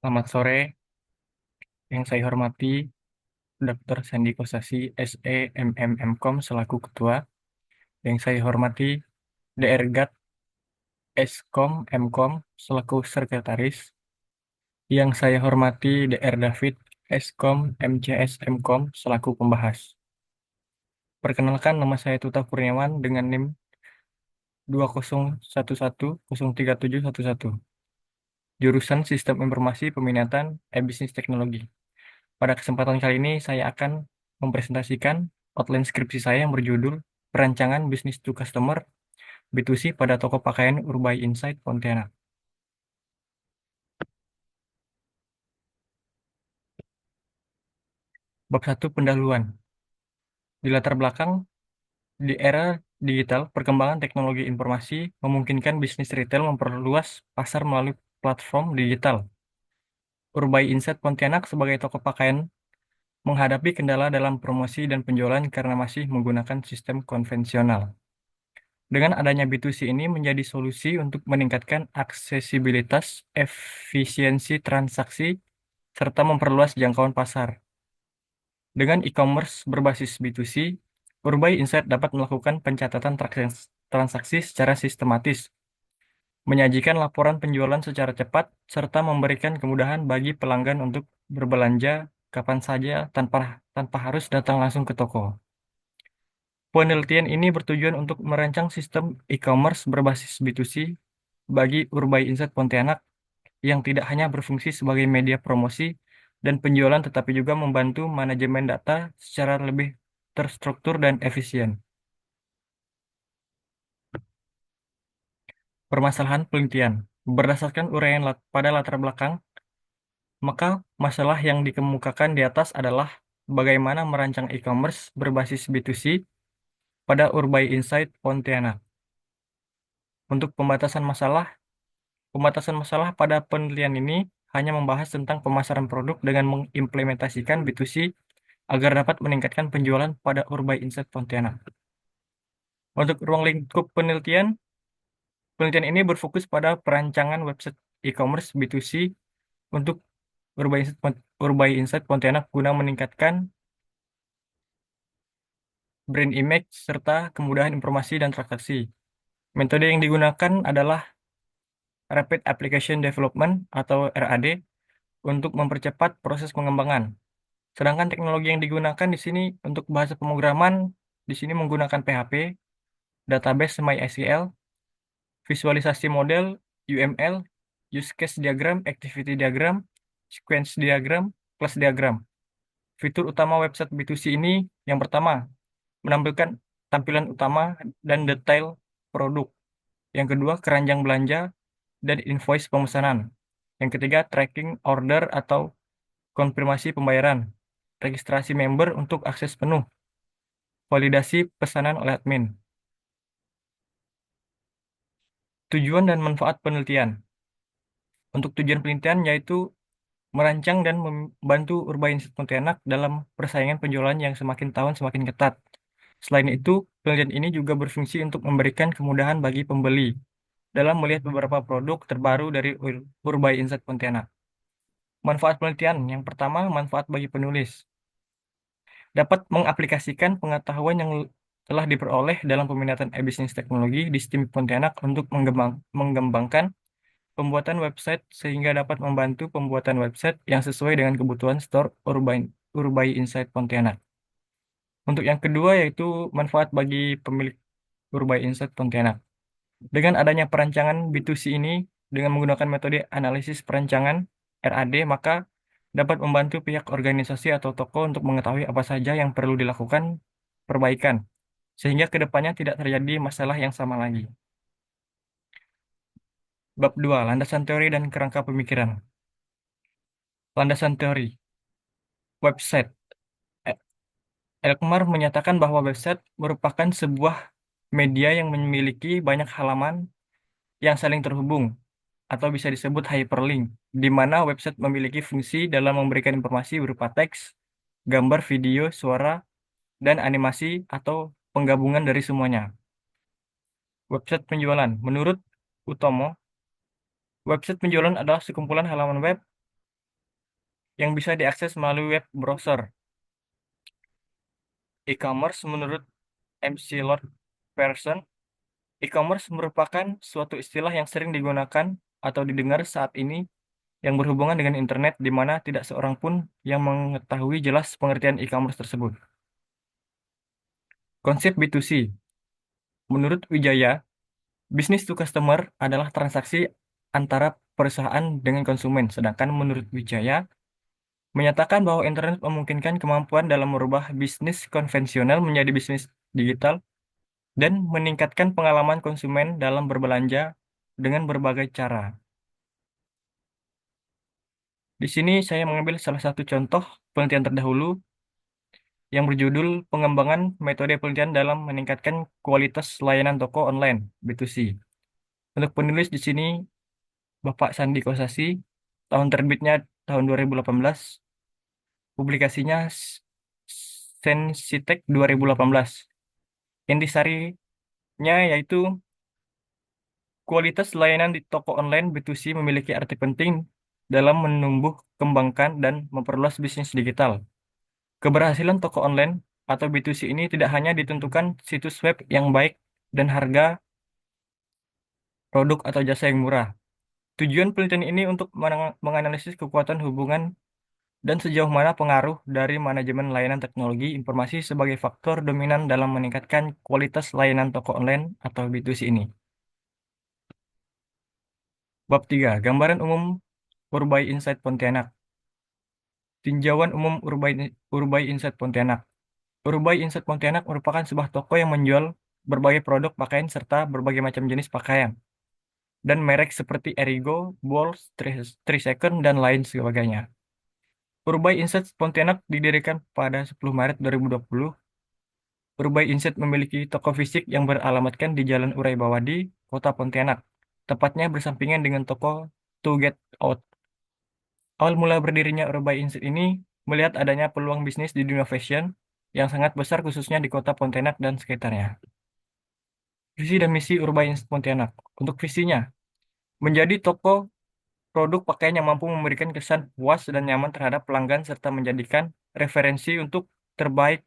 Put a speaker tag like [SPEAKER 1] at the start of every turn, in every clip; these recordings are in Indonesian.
[SPEAKER 1] Selamat sore, yang saya hormati Dr. Sandi Kosasi, SE, MM, MKom selaku Ketua. Yang saya hormati DR Gat, Eskom, MKom selaku Sekretaris. Yang saya hormati DR David, Eskom, MCS, MKom selaku Pembahas. Perkenalkan, nama saya Tuta Kurniawan dengan NIM 201103711, jurusan Sistem Informasi Peminatan E-Bisnis Teknologi. Pada kesempatan kali ini saya akan mempresentasikan outline skripsi saya yang berjudul Perancangan Business to Customer B2C pada toko pakaian Urbai Insight Pontianak. Bab 1 Pendahuluan. Di latar belakang, di era digital, perkembangan teknologi informasi memungkinkan bisnis retail memperluas pasar melalui platform digital. Urbai Insight Pontianak sebagai toko pakaian menghadapi kendala dalam promosi dan penjualan karena masih menggunakan sistem konvensional. Dengan adanya B2C ini menjadi solusi untuk meningkatkan aksesibilitas, efisiensi transaksi, serta memperluas jangkauan pasar. Dengan e-commerce berbasis B2C, Urbai Insight dapat melakukan pencatatan transaksi secara sistematis, menyajikan laporan penjualan secara cepat, serta memberikan kemudahan bagi pelanggan untuk berbelanja kapan saja tanpa harus datang langsung ke toko. Penelitian ini bertujuan untuk merancang sistem e-commerce berbasis B2C bagi Urbai Insight Pontianak yang tidak hanya berfungsi sebagai media promosi dan penjualan tetapi juga membantu manajemen data secara lebih terstruktur dan efisien. Permasalahan penelitian. Berdasarkan uraian pada latar belakang, maka masalah yang dikemukakan di atas adalah bagaimana merancang e-commerce berbasis B2C pada Urbai Insight Pontianak. Untuk pembatasan masalah pada penelitian ini hanya membahas tentang pemasaran produk dengan mengimplementasikan B2C agar dapat meningkatkan penjualan pada Urbai Insight Pontianak. Untuk ruang lingkup penelitian ini berfokus pada perancangan website e-commerce B2C untuk Urbai Insight Pontianak guna meningkatkan brand image serta kemudahan informasi dan transaksi. Metode yang digunakan adalah Rapid Application Development atau RAD untuk mempercepat proses pengembangan. Sedangkan teknologi yang digunakan di sini untuk bahasa pemrograman di sini menggunakan PHP, database MySQL, visualisasi model UML, use case diagram, activity diagram, sequence diagram, class diagram. Fitur utama website B2C ini yang pertama, menampilkan tampilan utama dan detail produk. Yang kedua, keranjang belanja dan invoice pemesanan. Yang ketiga, tracking order atau konfirmasi pembayaran. Registrasi member untuk akses penuh. Validasi pesanan oleh admin. Tujuan dan manfaat penelitian. Untuk tujuan penelitian yaitu merancang dan membantu Urbainsight Pontianak dalam persaingan penjualan yang semakin tahun semakin ketat. Selain itu, penelitian ini juga berfungsi untuk memberikan kemudahan bagi pembeli dalam melihat beberapa produk terbaru dari Urbainsight Pontianak. Manfaat penelitian yang pertama, manfaat bagi penulis. Dapat mengaplikasikan pengetahuan yang telah diperoleh dalam peminatan e-bisnis teknologi di STIM Pontianak untuk mengembangkan pembuatan website sehingga dapat membantu pembuatan website yang sesuai dengan kebutuhan store Urbai Insight Pontianak. Untuk yang kedua yaitu manfaat bagi pemilik Urbai Insight Pontianak. Dengan adanya perancangan B2C ini dengan menggunakan metode analisis perancangan RAD, maka dapat membantu pihak organisasi atau toko untuk mengetahui apa saja yang perlu dilakukan perbaikan, sehingga kedepannya tidak terjadi masalah yang sama lagi. Bab 2, landasan teori dan kerangka pemikiran. Landasan teori. Website. E- Elkmar menyatakan bahwa website merupakan sebuah media yang memiliki banyak halaman yang saling terhubung, atau bisa disebut hyperlink, di mana website memiliki fungsi dalam memberikan informasi berupa teks, gambar, video, suara, dan animasi atau penggabungan dari semuanya. Website penjualan. Menurut Utomo, website penjualan adalah sekumpulan halaman web yang bisa diakses melalui web browser. E-commerce menurut MC Lord Pearson, e-commerce merupakan suatu istilah yang sering digunakan atau didengar saat ini yang berhubungan dengan internet di mana tidak seorang pun yang mengetahui jelas pengertian e-commerce tersebut. Konsep B2C, menurut Wijaya, business to customer adalah transaksi antara perusahaan dengan konsumen, sedangkan menurut Wijaya, menyatakan bahwa internet memungkinkan kemampuan dalam merubah bisnis konvensional menjadi bisnis digital dan meningkatkan pengalaman konsumen dalam berbelanja dengan berbagai cara. Di sini saya mengambil salah satu contoh penelitian terdahulu yang berjudul Pengembangan Metode Penelitian dalam Meningkatkan Kualitas Layanan Toko Online B2C. Untuk penulis di sini Bapak Sandi Kosasi, tahun terbitnya tahun 2018, publikasinya Sensitek 2018. Intisarinya yaitu kualitas layanan di toko online B2C memiliki arti penting dalam menumbuh, kembangkan, dan memperluas bisnis digital. Keberhasilan toko online atau B2C ini tidak hanya ditentukan situs web yang baik dan harga produk atau jasa yang murah. Tujuan penelitian ini untuk menganalisis kekuatan hubungan dan sejauh mana pengaruh dari manajemen layanan teknologi informasi sebagai faktor dominan dalam meningkatkan kualitas layanan toko online atau B2C ini. Bab 3. Gambaran umum Urbai Insight Pontianak. Tinjauan umum Urbai Insight Pontianak. Urbai Insight Pontianak merupakan sebuah toko yang menjual berbagai produk pakaian serta berbagai macam jenis pakaian dan merek seperti Erigo, Bols, Three Second, dan lain sebagainya. Urbai Insight Pontianak didirikan pada 10 Maret 2020. Urbai Insight memiliki toko fisik yang beralamatkan di Jalan Urai Bawadi, Kota Pontianak, tepatnya bersampingan dengan toko To Get Out. Awal mula berdirinya Urbai Insight ini melihat adanya peluang bisnis di dunia fashion yang sangat besar khususnya di Kota Pontianak dan sekitarnya. Visi dan misi Urbai Insight Pontianak. Untuk visinya, menjadi toko produk pakaian yang mampu memberikan kesan puas dan nyaman terhadap pelanggan serta menjadikan referensi untuk terbaik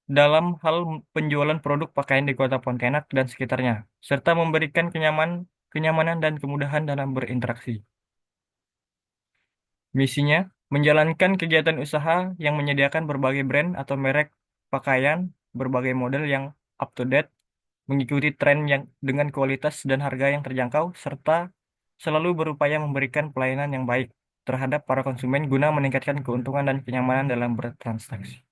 [SPEAKER 1] dalam hal penjualan produk pakaian di Kota Pontianak dan sekitarnya, serta memberikan kenyamanan dan kemudahan dalam berinteraksi. Misinya, menjalankan kegiatan usaha yang menyediakan berbagai brand atau merek pakaian, berbagai model yang up to date, mengikuti tren yang dengan kualitas dan harga yang terjangkau, serta selalu berupaya memberikan pelayanan yang baik terhadap para konsumen guna meningkatkan keuntungan dan kenyamanan dalam bertransaksi.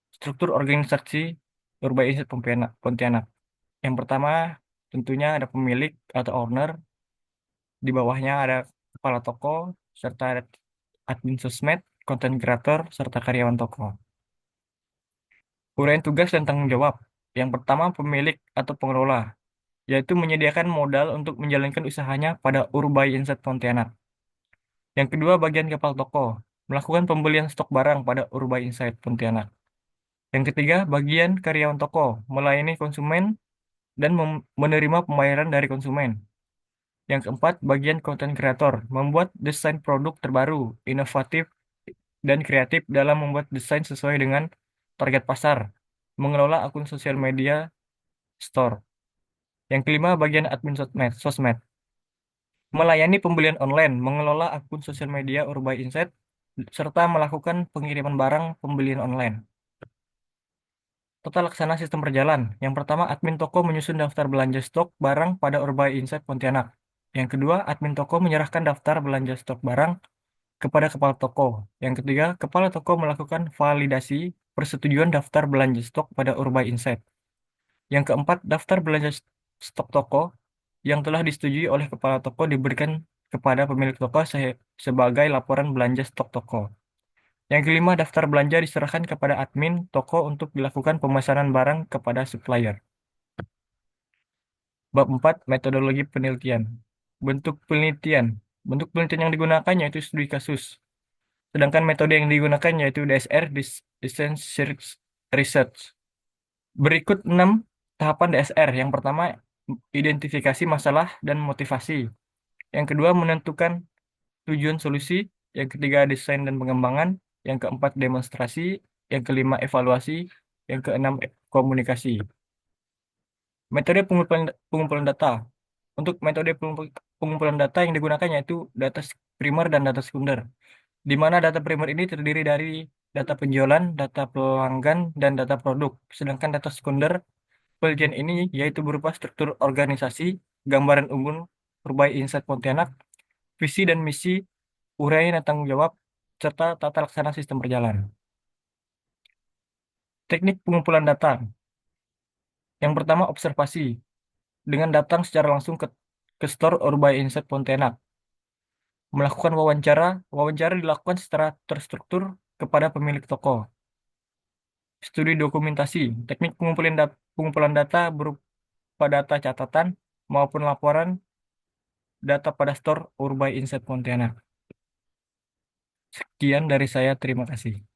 [SPEAKER 1] Struktur organisasi Urban Insight Pontianak. Yang pertama, tentunya ada pemilik atau owner, di bawahnya ada kepala toko, serta ada admin sosmed, konten kreator, serta karyawan toko. Uraian tugas dan tanggung jawab. Yang pertama, pemilik atau pengelola, yaitu menyediakan modal untuk menjalankan usahanya pada Urbai Insight Pontianak. Yang kedua, bagian kepala toko, melakukan pembelian stok barang pada Urbai Insight Pontianak. Yang ketiga, bagian karyawan toko, melayani konsumen dan menerima pembayaran dari konsumen. Yang keempat, bagian konten kreator, membuat desain produk terbaru, inovatif, dan kreatif dalam membuat desain sesuai dengan target pasar, mengelola akun sosial media store. Yang kelima, bagian admin sosmed, melayani pembelian online, mengelola akun sosial media Urbai Insight, serta melakukan pengiriman barang pembelian online. Tata laksana sistem berjalan. Yang pertama, admin toko menyusun daftar belanja stok barang pada Urbai Insight Pontianak. Yang kedua, admin toko menyerahkan daftar belanja stok barang kepada kepala toko. Yang ketiga, kepala toko melakukan validasi persetujuan daftar belanja stok pada Urbai Insight. Yang keempat, daftar belanja stok toko yang telah disetujui oleh kepala toko diberikan kepada pemilik toko sebagai laporan belanja stok toko. Yang kelima, daftar belanja diserahkan kepada admin toko untuk dilakukan pemesanan barang kepada supplier. Bab 4, metodologi penelitian. Bentuk penelitian. Bentuk penelitian yang digunakan yaitu studi kasus. Sedangkan metode yang digunakan yaitu DSR, Design Search Research. Berikut 6 tahapan DSR. Yang pertama, identifikasi masalah dan motivasi. Yang kedua, menentukan tujuan solusi. Yang ketiga, desain dan pengembangan. Yang keempat, demonstrasi. Yang kelima, evaluasi. Yang keenam, komunikasi. Metode pengumpulan data. Untuk metode pengumpulan data yang digunakan yaitu data primer dan data sekunder, di mana data primer ini terdiri dari data penjualan, data pelanggan, dan data produk. Sedangkan data sekunder bagian ini yaitu berupa struktur organisasi, gambaran umum Urbai Insight Pontianak, visi dan misi, uraian dan tanggung jawab, serta tata laksana sistem berjalan. Teknik pengumpulan data. Yang pertama, observasi. Dengan datang secara langsung ke store Urbai Insight Pontianak. Melakukan wawancara. Wawancara dilakukan secara terstruktur kepada pemilik toko. Studi dokumentasi. Teknik pengumpulan data berupa data catatan maupun laporan data pada store Urbai Insight Pontianak. Sekian dari saya, terima kasih.